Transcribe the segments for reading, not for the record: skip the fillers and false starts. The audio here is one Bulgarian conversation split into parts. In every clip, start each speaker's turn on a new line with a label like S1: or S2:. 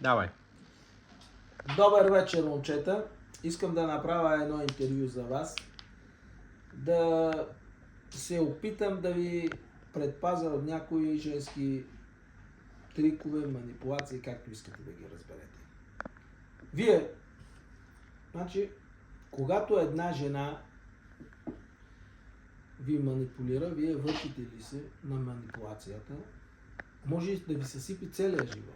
S1: Давай.
S2: Добър вечер, момчета. Искам да направя едно интервю за вас. Да се опитам да ви предпазя от някои женски трикове, манипулации, както искате да ги разберете. Вие, значи, когато една жена ви манипулира, вие вършите ли се на манипулацията, може да ви съсипи целия живот.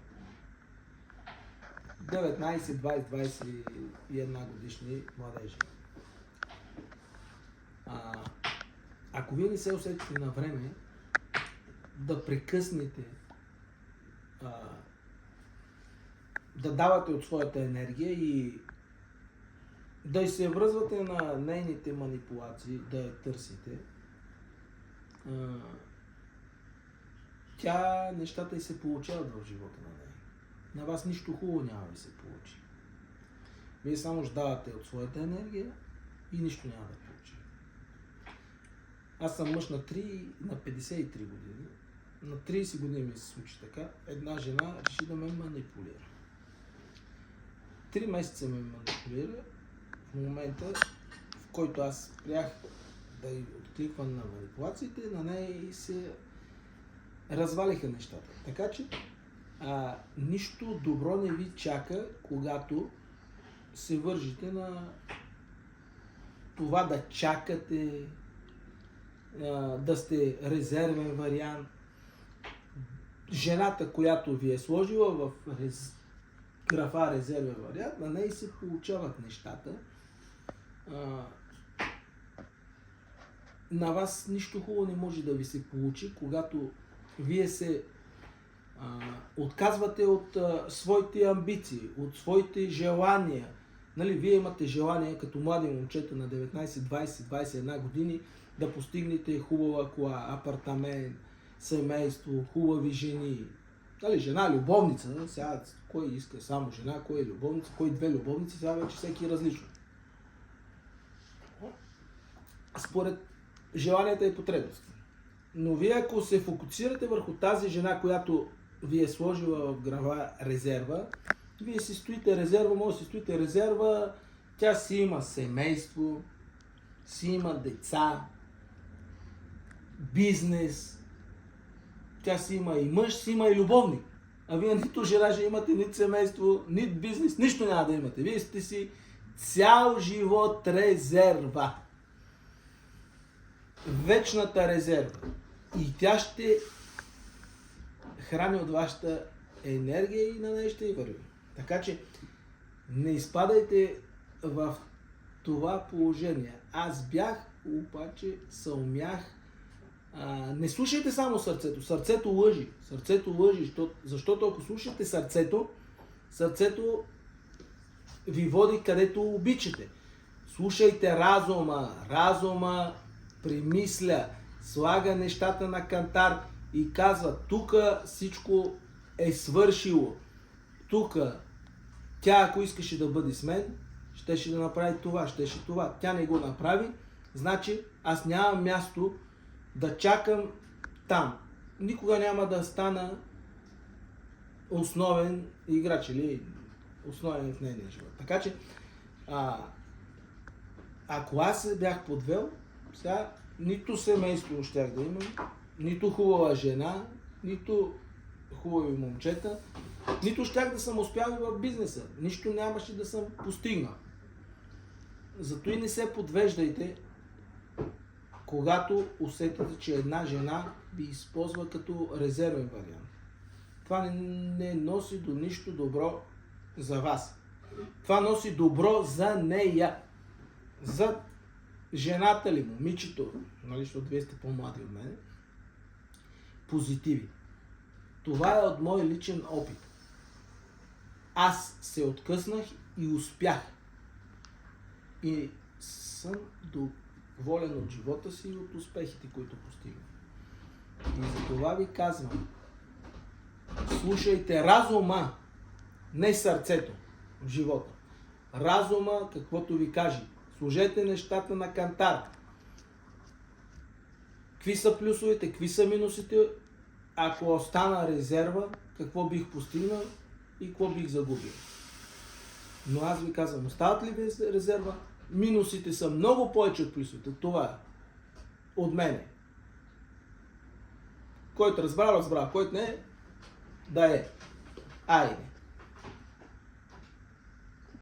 S2: 19, 20, 21 годишни младежи. Ако вие не се усетите на време да прекъснете, да давате от своята енергия и да се връзвате на нейните манипулации, да я търсите, нещата й се получават в живота на нея. На вас нищо хубаво няма да се получи. Вие само ще давате от своята енергия и нищо няма да получи. Аз съм мъж на 53 години. На 30 години ми се случи така. Една жена реши да ме манипулира. 3 месеца ме манипулира. В момента, в който аз спрях да й откликвам на манипулациите, на нея и се развалиха нещата. Така че нищо добро не ви чака, когато се вържите на това да чакате, да сте резервен вариант. Жената, която ви е сложила в графа резервен вариант, на нея се получават нещата. На вас нищо хубаво не може да ви се получи, когато вие се отказвате от своите амбиции, от своите желания. Нали, вие имате желание като млади момчета на 19, 20, 21 години да постигнете хубава кола, апартамент, семейство, хубави жени. Нали, жена, любовница, сега кой иска само жена, кой е любовница, кой две любовници, сега вече всеки е различно. Според желанията и потребности. Но вие ако се фокусирате върху тази жена, която ви е сложила в глава резерва, вие си стоите резерва, може да си стоите резерва, тя си има семейство, си има деца, бизнес, тя си има и мъж, си има и любовник. А вие нито жена ще имате, нито семейство, нито бизнес, нищо няма да имате. Вие сте си цял живот резерва. Вечната резерва. И тя ще храни от вашата енергия и на нея ще й върви. Така че не изпадайте в това положение. Аз бях, обаче съумях. Не слушайте само сърцето. Сърцето лъжи. Сърцето лъжи, защото ако слушате сърцето, сърцето ви води където обичате. Слушайте разума. Разума премисля, слага нещата на кантар и казва, тук всичко е свършило. Тук тя, ако искаше да бъде с мен, щеше да направи това, щеше това. Тя не го направи, значи аз нямам място да чакам там. Никога няма да стана основен играч или основен в нейния живот. Така че, ако аз се бях подвел, сега нито семейство щях да имам, нито хубава жена, нито хубави момчета, нито щях да съм успял в бизнеса. Нищо нямаше да съм постигнал. Зато и не се подвеждайте, когато усетите, че една жена ви използва като резервен вариант. Това не носи до нищо добро за вас. Това носи добро за нея. За жената ли, момичето, нали, защото вие сте по-млади от мен, позитиви. Това е от мой личен опит. Аз се откъснах и успях. И съм доволен от живота си и от успехите, които постигнах. И за това ви казвам, слушайте разума, не сърцето в живота. Разума, каквото ви каже. Сложете нещата на кантар. Какви са плюсовете, какви са минусите, ако остана резерва, какво бих постигнал и какво бих загубил. Но аз ви казвам, остават ли ви резерва? Минусите са много повече от плюсовете. Това е. От мене. Който разбра, който не, да е. Айде.